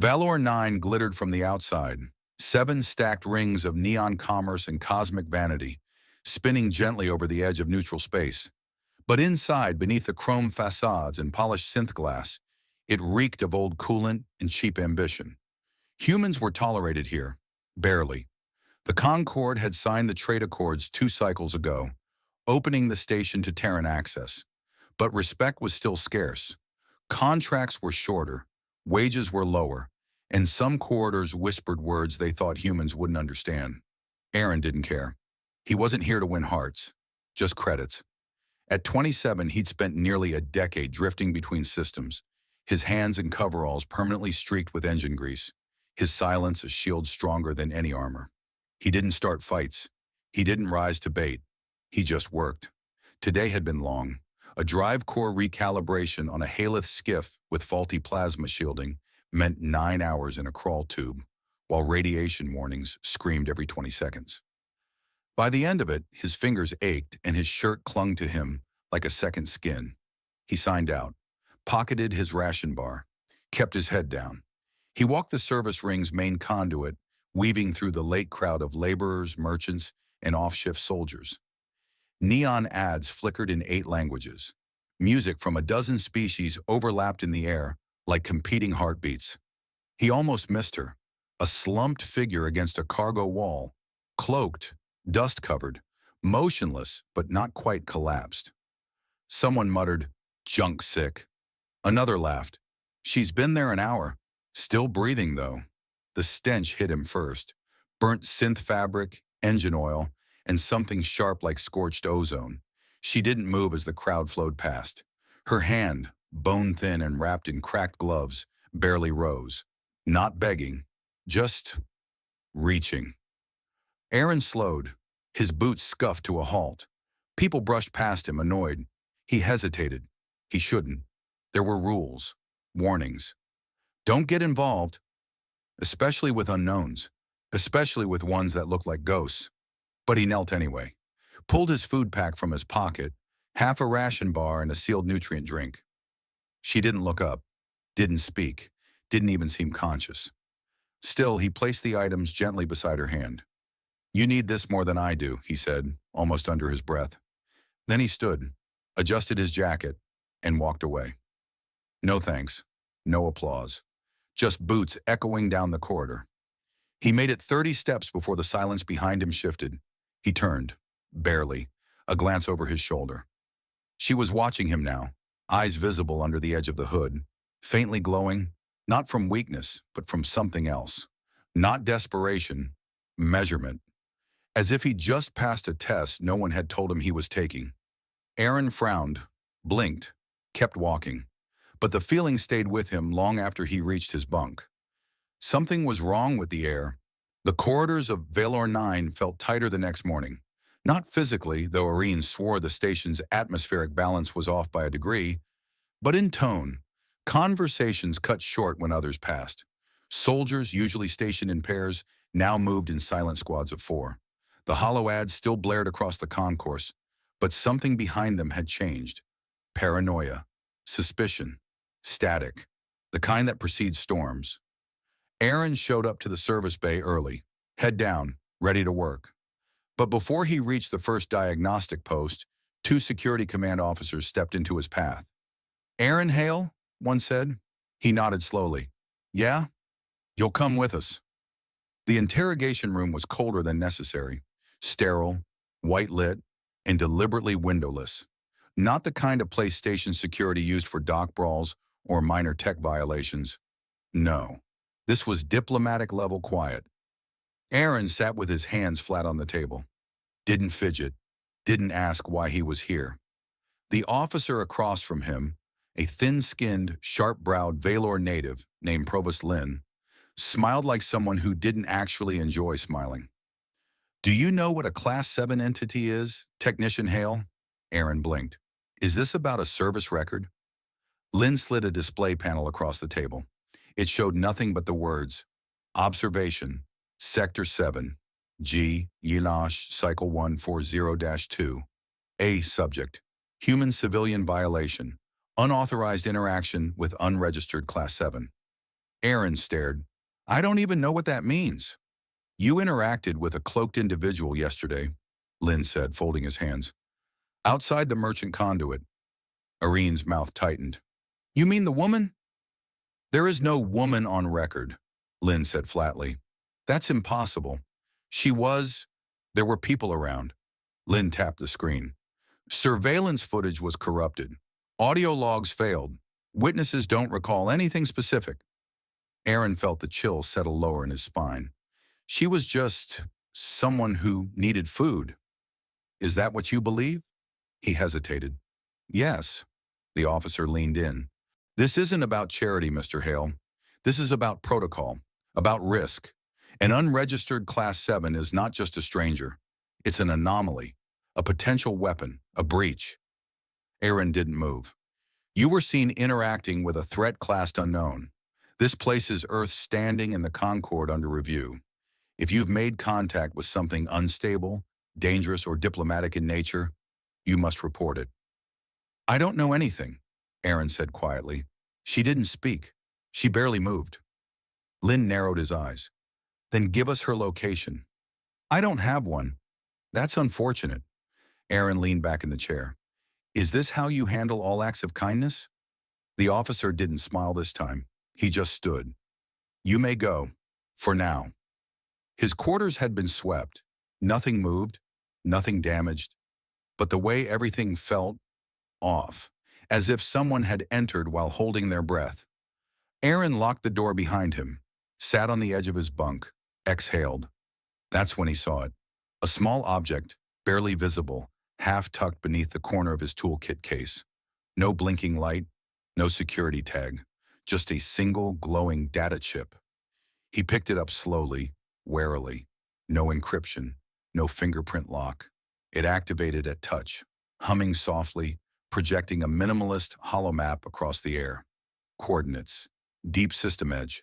Valor 9 glittered from the outside, 7 stacked rings of neon commerce and cosmic vanity, spinning gently over the edge of neutral space. But inside, beneath the chrome facades and polished synth glass, it reeked of old coolant and cheap ambition. Humans were tolerated here, barely. The Concord had signed the trade accords 2 cycles ago, opening the station to Terran access. But respect was still scarce. Contracts were shorter, wages were lower, and some corridors whispered words they thought humans wouldn't understand. Aaron didn't care. He wasn't here to win hearts, just credits. At 27, he'd spent nearly a decade drifting between systems, his hands and coveralls permanently streaked with engine grease, his silence a shield stronger than any armor. He didn't start fights. He didn't rise to bait. He just worked. Today had been long. A drive core recalibration on a Haleth skiff with faulty plasma shielding meant 9 hours in a crawl tube, while radiation warnings screamed every 20 seconds. By the end of it, his fingers ached and his shirt clung to him like a second skin. He signed out, pocketed his ration bar, kept his head down. He walked the service ring's main conduit, weaving through the late crowd of laborers, merchants, and off-shift soldiers. Neon ads flickered in 8 languages. Music from a dozen species overlapped in the air like competing heartbeats. He almost missed her, a slumped figure against a cargo wall, cloaked, dust-covered, motionless but not quite collapsed. Someone muttered, "Junk sick." Another laughed. "She's been there an hour. Still breathing, though." The stench hit him first. Burnt synth fabric, engine oil, and something sharp like scorched ozone. She didn't move as the crowd flowed past. Her hand, bone-thin and wrapped in cracked gloves, barely rose. Not begging, just reaching. Aaron slowed. His boots scuffed to a halt. People brushed past him, annoyed. He hesitated. He shouldn't. There were rules, warnings. Don't get involved, especially with unknowns, especially with ones that look like ghosts. But he knelt anyway, pulled his food pack from his pocket, half a ration bar and a sealed nutrient drink. She didn't look up, didn't speak, didn't even seem conscious. Still, he placed the items gently beside her hand. "You need this more than I do," he said, almost under his breath. Then he stood, adjusted his jacket, and walked away. No thanks, no applause, just boots echoing down the corridor. He made it 30 steps before the silence behind him shifted. He turned, barely, a glance over his shoulder. She was watching him now, eyes visible under the edge of the hood, faintly glowing, not from weakness, but from something else. Not desperation, measurement. As if he just passed a test no one had told him he was taking. Aaron frowned, blinked, kept walking. But the feeling stayed with him long after he reached his bunk. Something was wrong with the air. The corridors of Valor 9 felt tighter the next morning. Not physically, though Irene swore the station's atmospheric balance was off by a degree, but in tone. Conversations cut short when others passed. Soldiers, usually stationed in pairs, now moved in silent squads of 4. The hollow ads still blared across the concourse, but something behind them had changed. Paranoia, suspicion, static, the kind that precedes storms. Aaron showed up to the service bay early, head down, ready to work. But before he reached the first diagnostic post, 2 security command officers stepped into his path. "Aaron Hale?" one said. He nodded slowly. "Yeah? You'll come with us." The interrogation room was colder than necessary, sterile, white-lit, and deliberately windowless. Not the kind of place station security used for dock brawls or minor tech violations. No. This was diplomatic-level quiet. Aaron sat with his hands flat on the table. Didn't fidget. Didn't ask why he was here. The officer across from him, a thin-skinned, sharp-browed Valor native named Provost Lynn, smiled like someone who didn't actually enjoy smiling. "Do you know what a Class 7 entity is, Technician Hale?" Aaron blinked. "Is this about a service record?" Lynn slid a display panel across the table. It showed nothing but the words, "Observation, Sector 7, G, Yilash, Cycle 140-2. A subject, human civilian violation, unauthorized interaction with unregistered Class 7. Aaron stared. I don't even know what that means. You interacted with a cloaked individual yesterday, Lynn said, folding his hands. Outside the merchant conduit. Irene's mouth tightened. You mean the woman? There is no woman on record, Lynn said flatly. That's impossible. She was. There were people around. Lynn tapped the screen. Surveillance footage was corrupted. Audio logs failed. Witnesses don't recall anything specific. Aaron felt the chill settle lower in his spine. She was just someone who needed food. Is that what you believe? He hesitated. Yes. The officer leaned in. This isn't about charity, Mr. Hale. This is about protocol, about risk. An unregistered Class 7 is not just a stranger. It's an anomaly, a potential weapon, a breach. Aaron didn't move. You were seen interacting with a threat classed unknown. This places Earth standing in the Concord under review. If you've made contact with something unstable, dangerous, or diplomatic in nature, you must report it. I don't know anything, Aaron said quietly. She didn't speak. She barely moved. Lynn narrowed his eyes. Then give us her location. I don't have one. That's unfortunate. Aaron leaned back in the chair. Is this how you handle all acts of kindness? The officer didn't smile this time. He just stood. You may go. For now. His quarters had been swept. Nothing moved. Nothing damaged. But the way everything felt, off, as if someone had entered while holding their breath. Aaron locked the door behind him, sat on the edge of his bunk, exhaled. That's when he saw it. A small object, barely visible, half tucked beneath the corner of his toolkit case. No blinking light, no security tag, just a single glowing data chip. He picked it up slowly, warily. No encryption, no fingerprint lock. It activated at touch, humming softly, projecting a minimalist holomap across the air. Coordinates, deep system edge,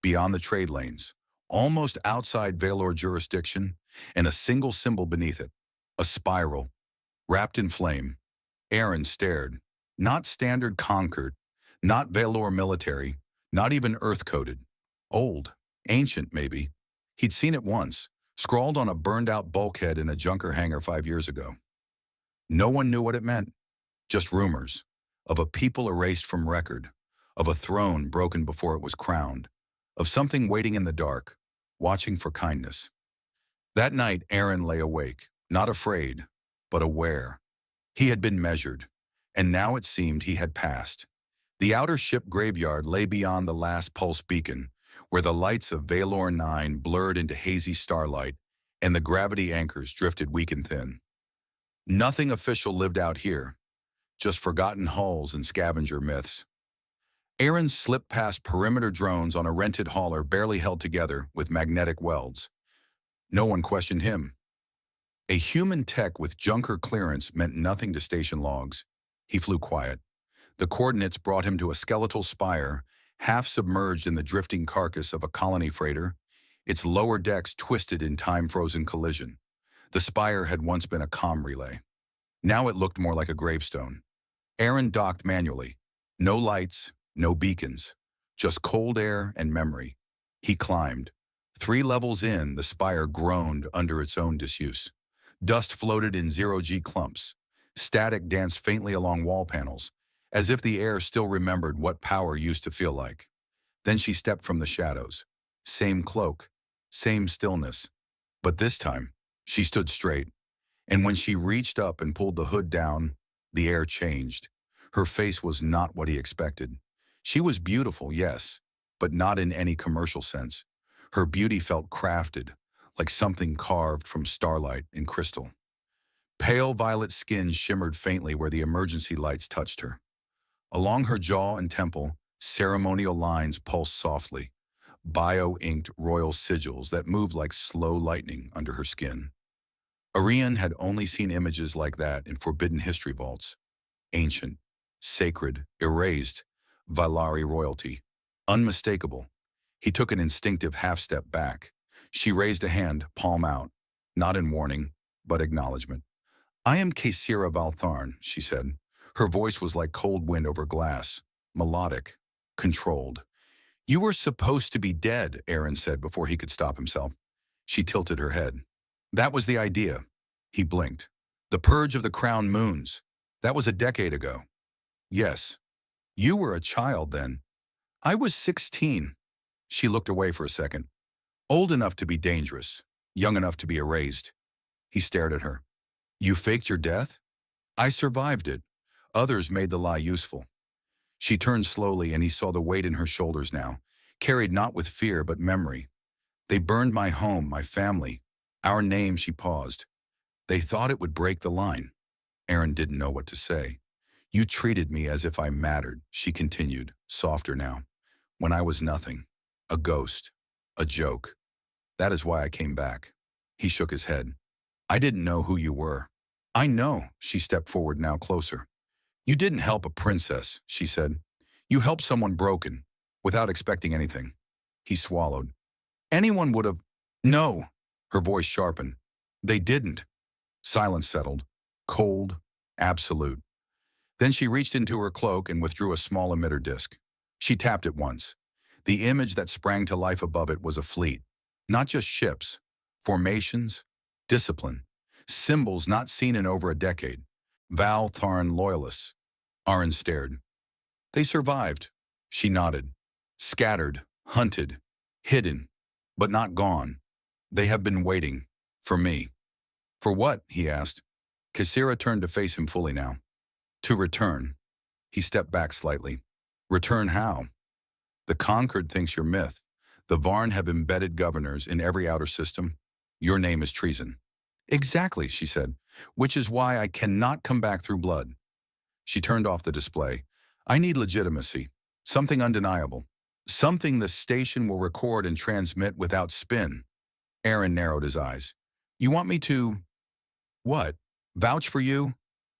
beyond the trade lanes, almost outside Valor jurisdiction, and a single symbol beneath it, a spiral, wrapped in flame. Aaron stared. Not standard Concord, not Valor military, not even Earth-coded. Old, ancient maybe. He'd seen it once, scrawled on a burned-out bulkhead in a junker hangar 5 years ago. No one knew what it meant. Just rumors, of a people erased from record, of a throne broken before it was crowned, of something waiting in the dark, watching for kindness. That night, Aaron lay awake, not afraid, but aware. He had been measured, and now it seemed he had passed. The outer ship graveyard lay beyond the last pulse beacon, where the lights of Valor 9 blurred into hazy starlight, and the gravity anchors drifted weak and thin. Nothing official lived out here, just forgotten hulls and scavenger myths. Aaron slipped past perimeter drones on a rented hauler barely held together with magnetic welds. No one questioned him. A human tech with junker clearance meant nothing to station logs. He flew quiet. The coordinates brought him to a skeletal spire, half submerged in the drifting carcass of a colony freighter, its lower decks twisted in time-frozen collision. The spire had once been a comm relay. Now it looked more like a gravestone. Aaron docked manually. No lights, no beacons, just cold air and memory. He climbed. 3 levels in, the spire groaned under its own disuse. Dust floated in zero-G clumps. Static danced faintly along wall panels, as if the air still remembered what power used to feel like. Then she stepped from the shadows. Same cloak, same stillness. But this time, she stood straight. And when she reached up and pulled the hood down, the air changed. Her face was not what he expected. She was beautiful, yes, but not in any commercial sense. Her beauty felt crafted, like something carved from starlight and crystal. Pale violet skin shimmered faintly where the emergency lights touched her. Along her jaw and temple, ceremonial lines pulsed softly, bio-inked royal sigils that moved like slow lightning under her skin. Ariane had only seen images like that in forbidden history vaults. Ancient, sacred, erased, Valari royalty. Unmistakable. He took an instinctive half-step back. She raised a hand, palm out, not in warning, but acknowledgement. I am Kaysira Valtharn, she said. Her voice was like cold wind over glass, melodic, controlled. You were supposed to be dead, Aaron said before he could stop himself. She tilted her head. That was the idea. He blinked. The purge of the crown moons. That was a decade ago. Yes. You were a child then. I was 16. She looked away for a second. Old enough to be dangerous, young enough to be erased. He stared at her. You faked your death? I survived it. Others made the lie useful. She turned slowly and he saw the weight in her shoulders now, carried not with fear but memory. They burned my home, my family. Our name, she paused. They thought it would break the line. Aaron didn't know what to say. You treated me as if I mattered, she continued, softer now. When I was nothing. A ghost. A joke. That is why I came back. He shook his head. I didn't know who you were. I know, she stepped forward now closer. You didn't help a princess, she said. You helped someone broken, without expecting anything. He swallowed. Anyone would have. No, her voice sharpened. They didn't. Silence settled. Cold, absolute. Then she reached into her cloak and withdrew a small emitter disc. She tapped it once. The image that sprang to life above it was a fleet. Not just ships. Formations. Discipline. Symbols not seen in over a decade. Val Tharn loyalists. Aaron stared. They survived. She nodded. Scattered. Hunted. Hidden. But not gone. They have been waiting. For me. For what? He asked. Kassira turned to face him fully now. To return. He stepped back slightly. Return how? The conquered thinks you're myth. The Varn have embedded governors in every outer system. Your name is treason. Exactly, she said, which is why I cannot come back through blood. She turned off the display. I need legitimacy. Something undeniable. Something the station will record and transmit without spin. Aaron narrowed his eyes. You want me to… What? Vouch for you?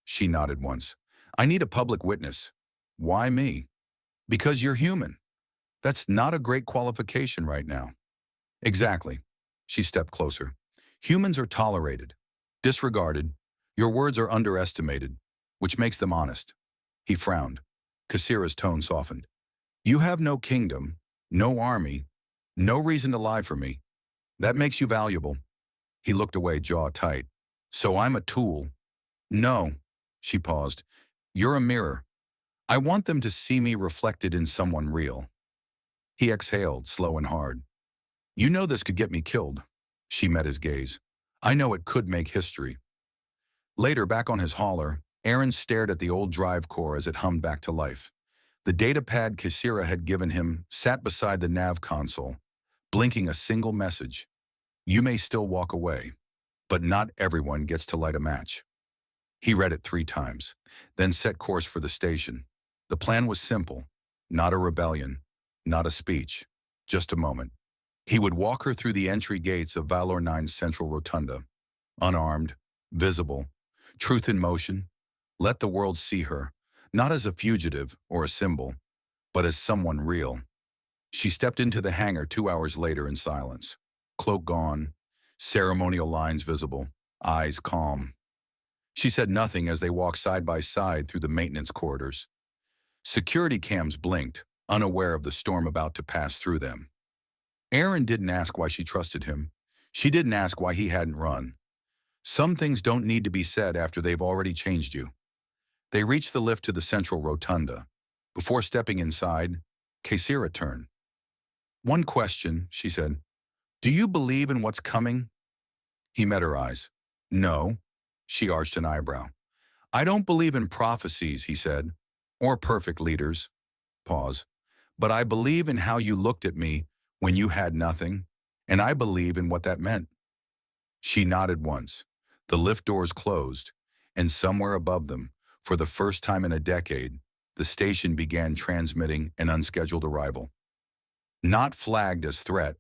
She nodded once. I need a public witness. Why me? Because you're human. That's not a great qualification right now. Exactly. She stepped closer. Humans are tolerated, disregarded. Your words are underestimated, which makes them honest. He frowned. Kassira's tone softened. You have no kingdom, no army, no reason to lie for me. That makes you valuable. He looked away, jaw tight. So I'm a tool. No, she paused. You're a mirror. I want them to see me reflected in someone real. He exhaled, slow and hard. You know this could get me killed. She met his gaze. I know it could make history. Later, back on his hauler, Aaron stared at the old drive core as it hummed back to life. The data pad Kassira had given him sat beside the nav console, blinking a single message. You may still walk away, but not everyone gets to light a match. He read it 3 times, then set course for the station. The plan was simple, not a rebellion, not a speech, just a moment. He would walk her through the entry gates of Valor 9's central rotunda, unarmed, visible, truth in motion. Let the world see her, not as a fugitive or a symbol, but as someone real. She stepped into the hangar 2 hours later in silence. Cloak gone, ceremonial lines visible, eyes calm. She said nothing as they walked side by side through the maintenance corridors. Security cams blinked, unaware of the storm about to pass through them. Aaron didn't ask why she trusted him. She didn't ask why he hadn't run. Some things don't need to be said after they've already changed you. They reached the lift to the central rotunda. Before stepping inside, Kassira turned. One question, she said. Do you believe in what's coming? He met her eyes. No. She arched an eyebrow. I don't believe in prophecies, he said, or perfect leaders. Pause. But I believe in how you looked at me when you had nothing, and I believe in what that meant. She nodded once. The lift doors closed, and somewhere above them, for the first time in a decade, the station began transmitting an unscheduled arrival. Not flagged as threat,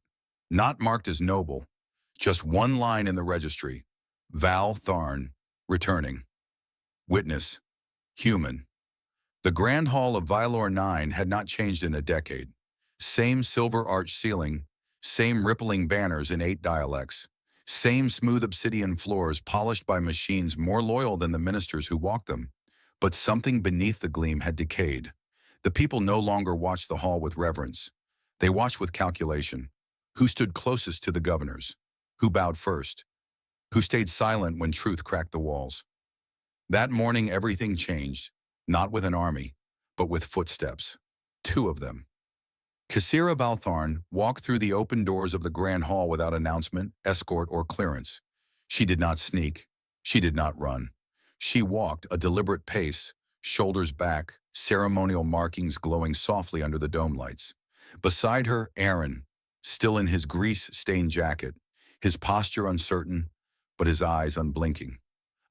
not marked as noble, just one line in the registry. Val Tharn, returning. Witness, human. The Grand Hall of Valor 9 had not changed in a decade. Same silver arch ceiling, same rippling banners in 8 dialects, same smooth obsidian floors polished by machines more loyal than the ministers who walked them. But something beneath the gleam had decayed. The people no longer watched the hall with reverence. They watched with calculation. Who stood closest to the governors? Who bowed first? Who stayed silent when truth cracked the walls? That morning, everything changed, not with an army, but with footsteps. Two of them. Cassira Valtharn walked through the open doors of the Grand Hall without announcement, escort, or clearance. She did not sneak. She did not run. She walked a deliberate pace, shoulders back, ceremonial markings glowing softly under the dome lights. Beside her, Aaron, still in his grease-stained jacket, his posture uncertain, but his eyes unblinking.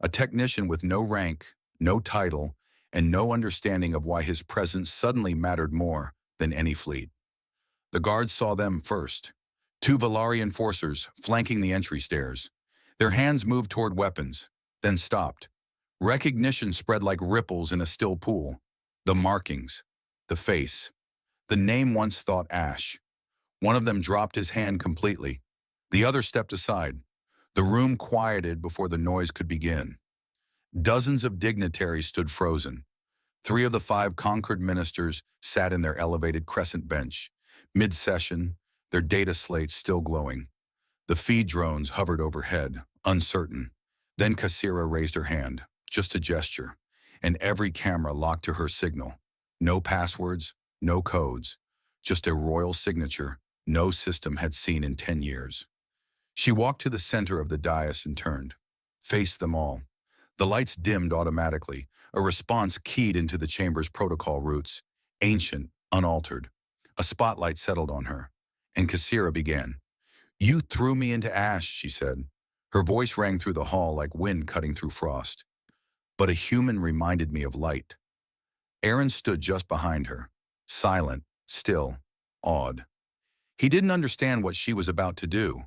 A technician with no rank, no title, and no understanding of why his presence suddenly mattered more than any fleet. The guards saw them first. Two Valari enforcers flanking the entry stairs. Their hands moved toward weapons, then stopped. Recognition spread like ripples in a still pool. The markings, the face, the name once thought Ash. One of them dropped his hand completely. The other stepped aside. The room quieted before the noise could begin. Dozens of dignitaries stood frozen. 3 of the 5 conquered ministers sat in their elevated crescent bench. Mid-session, their data slates still glowing. The feed drones hovered overhead, uncertain. Then Cassira raised her hand, just a gesture, and every camera locked to her signal. No passwords, no codes, just a royal signature no system had seen in 10 years. She walked to the center of the dais and turned, faced them all. The lights dimmed automatically, a response keyed into the chamber's protocol routes, ancient, unaltered. A spotlight settled on her, and Cassira began. "You threw me into ash," she said. Her voice rang through the hall like wind cutting through frost. But a human reminded me of light. Aaron stood just behind her, silent, still, awed. He didn't understand what she was about to do,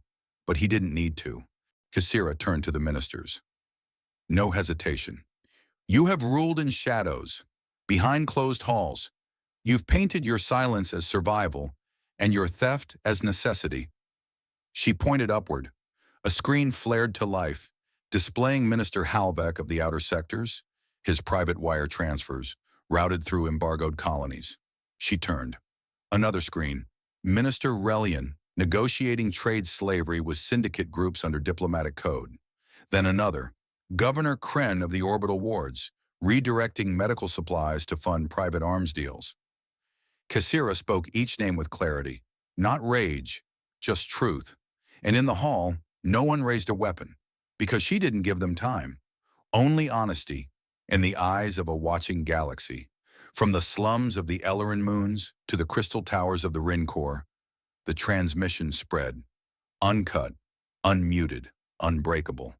but he didn't need to. Cassira turned to the ministers. No hesitation. "You have ruled in shadows, behind closed halls. You've painted your silence as survival and your theft as necessity." She pointed upward. A screen flared to life, displaying Minister Halvek of the outer sectors, his private wire transfers, routed through embargoed colonies. She turned. Another screen. Minister Relian, negotiating trade slavery with syndicate groups under diplomatic code. Then another. Governor Kren of the orbital wards, redirecting medical supplies to fund private arms deals. Cassira spoke each name with clarity, not rage, just truth. And in the hall, no one raised a weapon, because she didn't give them time. Only honesty, in the eyes of a watching galaxy. From the slums of the Ellerin moons to the crystal towers of the Rin Core, the transmission spread, uncut, unmuted, unbreakable.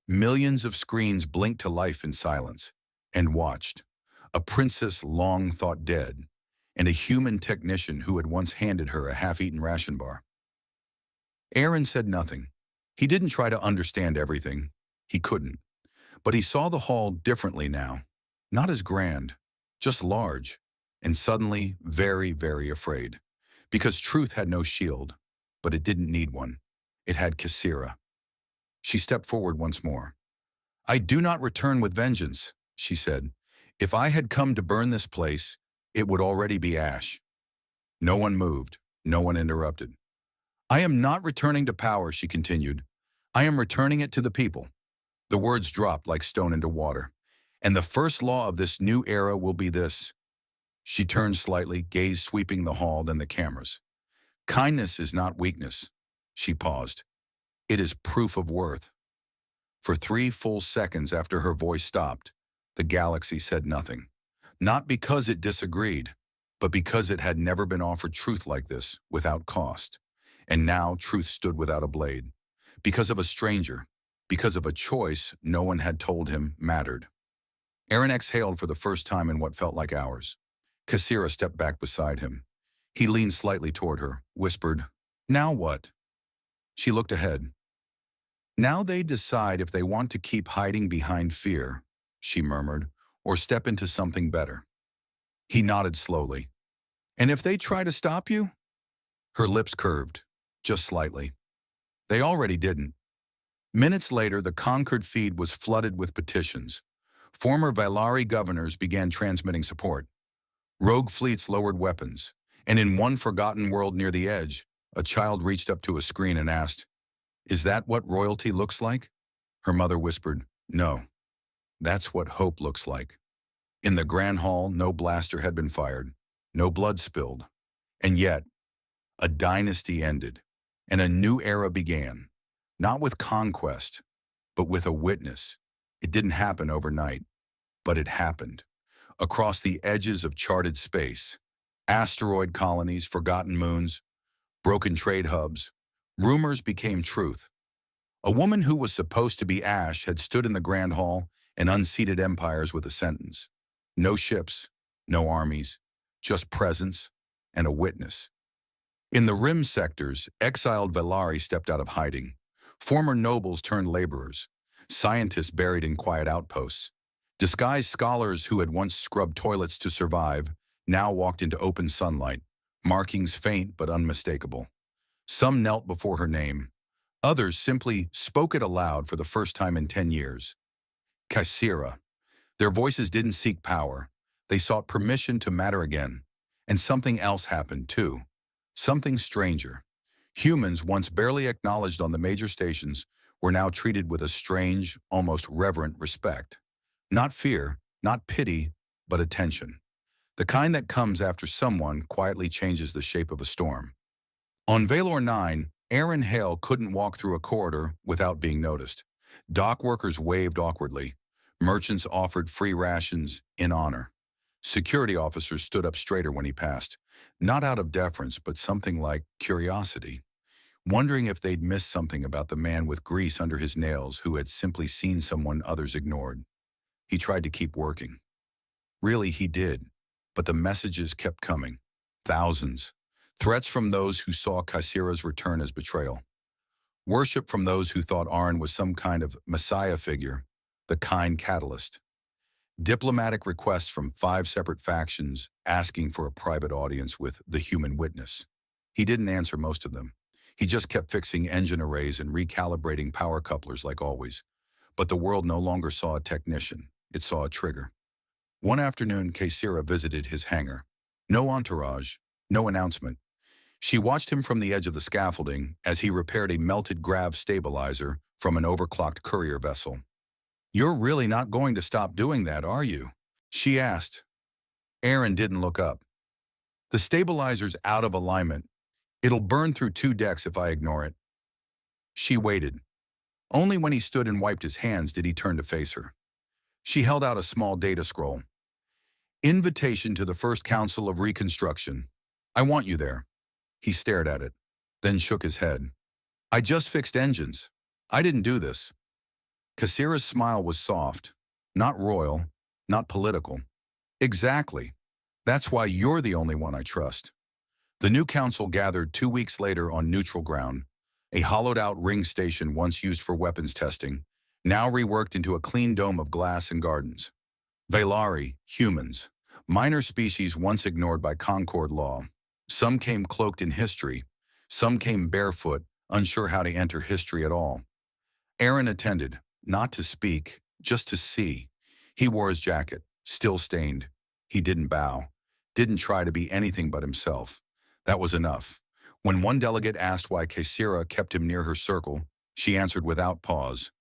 Millions of screens blinked to life in silence and watched. A princess long thought dead, and a human technician who had once handed her a half-eaten ration bar. Aaron said nothing. He didn't try to understand everything. He couldn't. But he saw the hall differently now. Not as grand, just large, and suddenly very, very afraid. Because truth had no shield, but it didn't need one. It had Cassira. She stepped forward once more. "I do not return with vengeance," she said. "If I had come to burn this place, it would already be ash." No one moved. No one interrupted. "I am not returning to power," she continued. "I am returning it to the people." The words dropped like stone into water. "And the first law of this new era will be this." She turned slightly, gaze sweeping the hall, then the cameras. "Kindness is not weakness." She paused. "It is proof of worth." For 3 full seconds after her voice stopped, the galaxy said nothing. Not because it disagreed, but because it had never been offered truth like this, without cost. And now truth stood without a blade. Because of a stranger, because of a choice no one had told him mattered. Aaron exhaled for the first time in what felt like hours. Cassira stepped back beside him. He leaned slightly toward her, whispered, "Now what?" She looked ahead. "Now they decide if they want to keep hiding behind fear," she murmured, "or step into something better." He nodded slowly. "And if they try to stop you?" Her lips curved, just slightly. They already didn't. Minutes later, the Concord feed was flooded with petitions. Former Valari governors began transmitting support. Rogue fleets lowered weapons, And in one forgotten world near the edge, a child reached up to a screen and asked, "Is that what royalty looks like?" Her mother whispered, "No, that's what hope looks like." In the grand hall, no blaster had been fired, no blood spilled. And yet, a dynasty ended, and a new era began, not with conquest, but with a witness. It didn't happen overnight, but it happened. Across the edges of charted space, asteroid colonies, forgotten moons, broken trade hubs, rumors became truth. A woman who was supposed to be Ash had stood in the Grand Hall and unseated empires with a sentence. No ships, no armies, just presence and a witness. In the rim sectors, exiled Velari stepped out of hiding. Former nobles turned laborers. Scientists buried in quiet outposts. Disguised scholars who had once scrubbed toilets to survive now walked into open sunlight, markings faint but unmistakable. Some knelt before her name. Others simply spoke it aloud for the first time in 10 years. Kaisira. Their voices didn't seek power. They sought permission to matter again. And something else happened too. Something stranger. Humans, once barely acknowledged on the major stations, were now treated with a strange, almost reverent respect. Not fear, not pity, but attention. The kind that comes after someone quietly changes the shape of a storm. On Valor 9, Aaron Hale couldn't walk through a corridor without being noticed. Dock workers waved awkwardly. Merchants offered free rations in honor. Security officers stood up straighter when he passed, not out of deference, but something like curiosity, wondering if they'd missed something about the man with grease under his nails who had simply seen someone others ignored. He tried to keep working. Really, he did, but the messages kept coming. Thousands. Threats from those who saw Kaisira's return as betrayal. Worship from those who thought Arn was some kind of messiah figure, the kind catalyst. Diplomatic requests from 5 separate factions asking for a private audience with the human witness. He didn't answer most of them. He just kept fixing engine arrays and recalibrating power couplers like always. But the world no longer saw a technician. It saw a trigger. One afternoon, Kaisira visited his hangar. No entourage, no announcement. She watched him from the edge of the scaffolding as he repaired a melted grav stabilizer from an overclocked courier vessel. "You're really not going to stop doing that, are you?" she asked. Aaron didn't look up. "The stabilizer's out of alignment. It'll burn through 2 decks if I ignore it." She waited. Only when he stood and wiped his hands did he turn to face her. She held out a small data scroll. "Invitation to the First Council of Reconstruction. I want you there." He stared at it, then shook his head. "I just fixed engines. I didn't do this." Kaisira's smile was soft, not royal, not political. "Exactly. That's why you're the only one I trust." The new council gathered 2 weeks later on neutral ground, a hollowed-out ring station once used for weapons testing, now reworked into a clean dome of glass and gardens. Velari, humans, minor species once ignored by Concord law. Some came cloaked in history, some came barefoot, unsure how to enter history at all. Aaron attended, not to speak, just to see. He wore his jacket, still stained. He didn't bow, didn't try to be anything but himself. That was enough. When one delegate asked why Kaisira kept him near her circle, she answered without pause,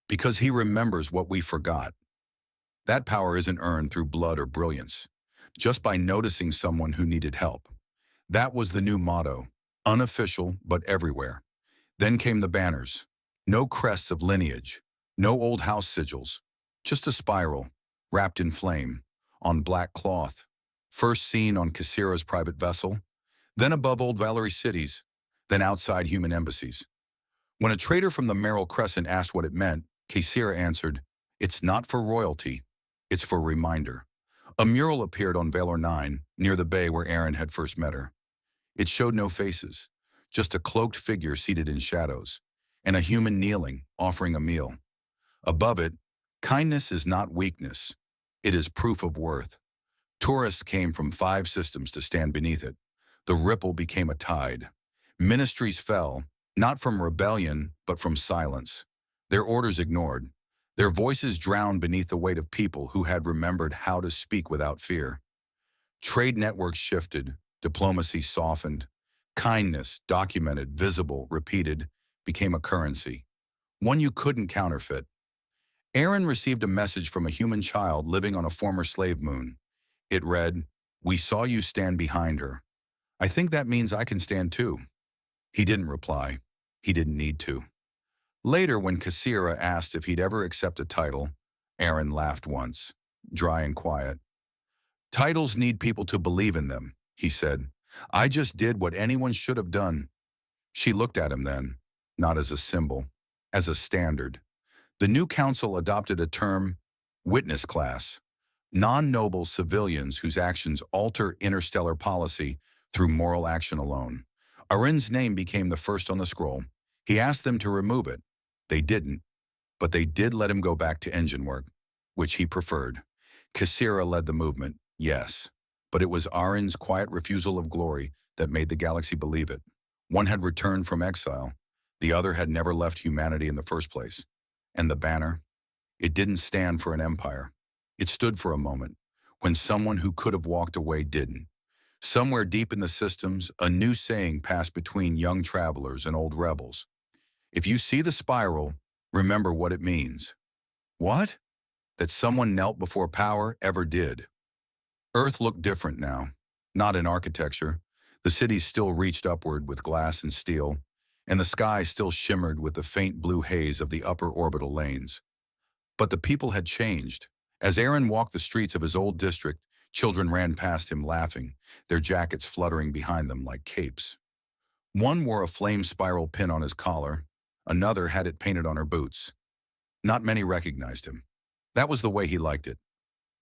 "Because he remembers what we forgot." That power isn't earned through blood or brilliance, just by noticing someone who needed help. That was the new motto, unofficial but everywhere. Then came the banners. No crests of lineage, no old house sigils, just a spiral, wrapped in flame, on black cloth, first seen on Kaisira's private vessel, then above old Valerie cities, then outside human embassies. When a trader from the Merrill Crescent asked what it meant, Kaisira answered, "It's not for royalty, it's for reminder." A mural appeared on Valor 9, near the bay where Aaron had first met her. It showed no faces, just a cloaked figure seated in shadows, and a human kneeling, offering a meal. Above it, "Kindness is not weakness. It is proof of worth." Tourists came from 5 systems to stand beneath it. The ripple became a tide. Ministries fell, not from rebellion, but from silence. Their orders ignored. Their voices drowned beneath the weight of people who had remembered how to speak without fear. Trade networks shifted. Diplomacy softened. Kindness, documented, visible, repeated, became a currency. One you couldn't counterfeit. Aaron received a message from a human child living on a former slave moon. It read, "We saw you stand behind her. I think that means I can stand too." He didn't reply. He didn't need to. Later, when Kassira asked if he'd ever accept a title, Aaron laughed once, dry and quiet. "Titles need people to believe in them," he said. "I just did what anyone should have done." She looked at him then, not as a symbol, as a standard. The new council adopted a term, witness class, non-noble civilians whose actions alter interstellar policy through moral action alone. Aaron's name became the first on the scroll. He asked them to remove it. They didn't, but they did let him go back to engine work, which he preferred. Kassira led the movement, yes, but it was Aaron's quiet refusal of glory that made the galaxy believe it. One had returned from exile. The other had never left humanity in the first place. And the banner? It didn't stand for an empire. It stood for a moment, when someone who could have walked away didn't. Somewhere deep in the systems, a new saying passed between young travelers and old rebels. If you see the spiral, remember what it means. What? That someone knelt before power ever did. Earth looked different now, not in architecture. The cities still reached upward with glass and steel, and the sky still shimmered with the faint blue haze of the upper orbital lanes. But the people had changed. As Aaron walked the streets of his old district, children ran past him laughing, their jackets fluttering behind them like capes. One wore a flame spiral pin on his collar, another had it painted on her boots. Not many recognized him. That was the way he liked it.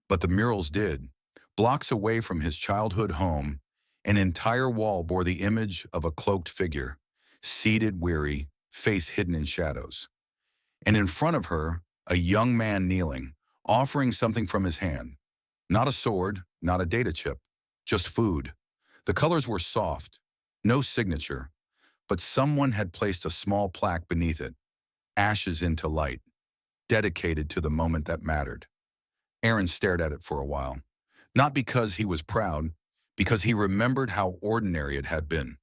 But the murals did. Blocks away from his childhood home, an entire wall bore the image of a cloaked figure, seated weary, face hidden in shadows. And in front of her, a young man kneeling, offering something from his hand. Not a sword, not a data chip, just food. The colors were soft, no signature, but someone had placed a small plaque beneath it, ashes into light, dedicated to the moment that mattered. Aaron stared at it for a while, not because he was proud, because he remembered how ordinary it had been.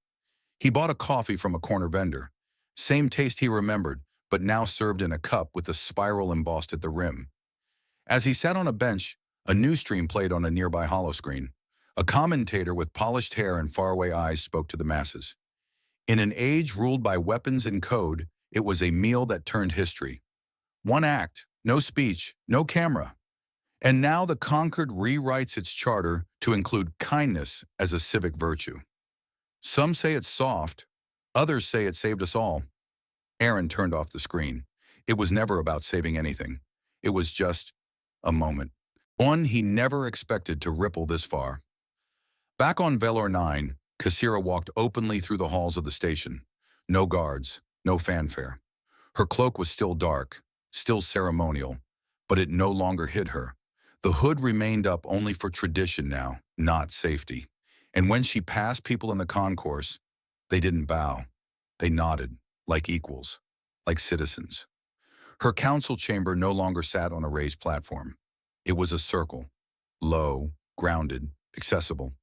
He bought a coffee from a corner vendor, same taste he remembered, but now served in a cup with a spiral embossed at the rim. As he sat on a bench, a news stream played on a nearby holoscreen. A commentator with polished hair and faraway eyes spoke to the masses. In an age ruled by weapons and code, it was a meal that turned history. One act, no speech, no camera. And now the conquered rewrites its charter to include kindness as a civic virtue. Some say it's soft, others say it saved us all. Aaron turned off the screen. It was never about saving anything. It was just a moment. One he never expected to ripple this far. Back on Velor 9, Kassira walked openly through the halls of the station. No guards, no fanfare. Her cloak was still dark, still ceremonial, but it no longer hid her. The hood remained up only for tradition now, not safety. And when she passed people in the concourse, they didn't bow. They nodded, like equals, like citizens. Her council chamber no longer sat on a raised platform. It was a circle, low, grounded, accessible.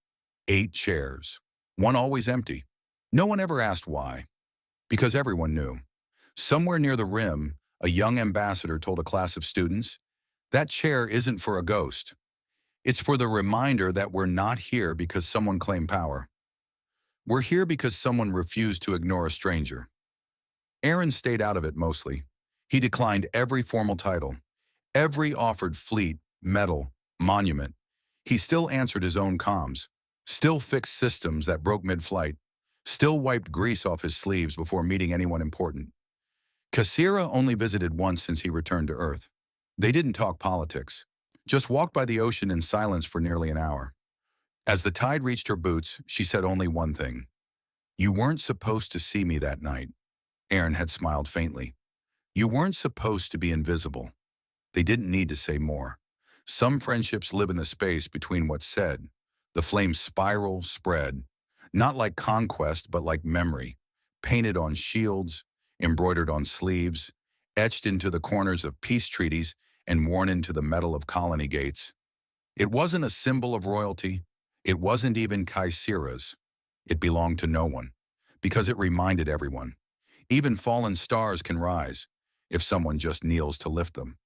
8 chairs, one always empty. No one ever asked why, because everyone knew. Somewhere near the rim, a young ambassador told a class of students, "That chair isn't for a ghost. It's for the reminder that we're not here because someone claimed power. We're here because someone refused to ignore a stranger." Aaron stayed out of it mostly. He declined every formal title, every offered fleet, medal, monument. He still answered his own comms, still fixed systems that broke mid-flight, still wiped grease off his sleeves before meeting anyone important. Kassira only visited once since he returned to Earth. They didn't talk politics, just walked by the ocean in silence for nearly an hour. As the tide reached her boots, she said only one thing. "You weren't supposed to see me that night." Aaron had smiled faintly. "You weren't supposed to be invisible." They didn't need to say more. Some friendships live in the space between what's said. The flame spiral, spread, not like conquest, but like memory, painted on shields, embroidered on sleeves, etched into the corners of peace treaties, and worn into the metal of colony gates. It wasn't a symbol of royalty. It wasn't even Kaisira's. It belonged to no one, because it reminded everyone. Even fallen stars can rise, if someone just kneels to lift them.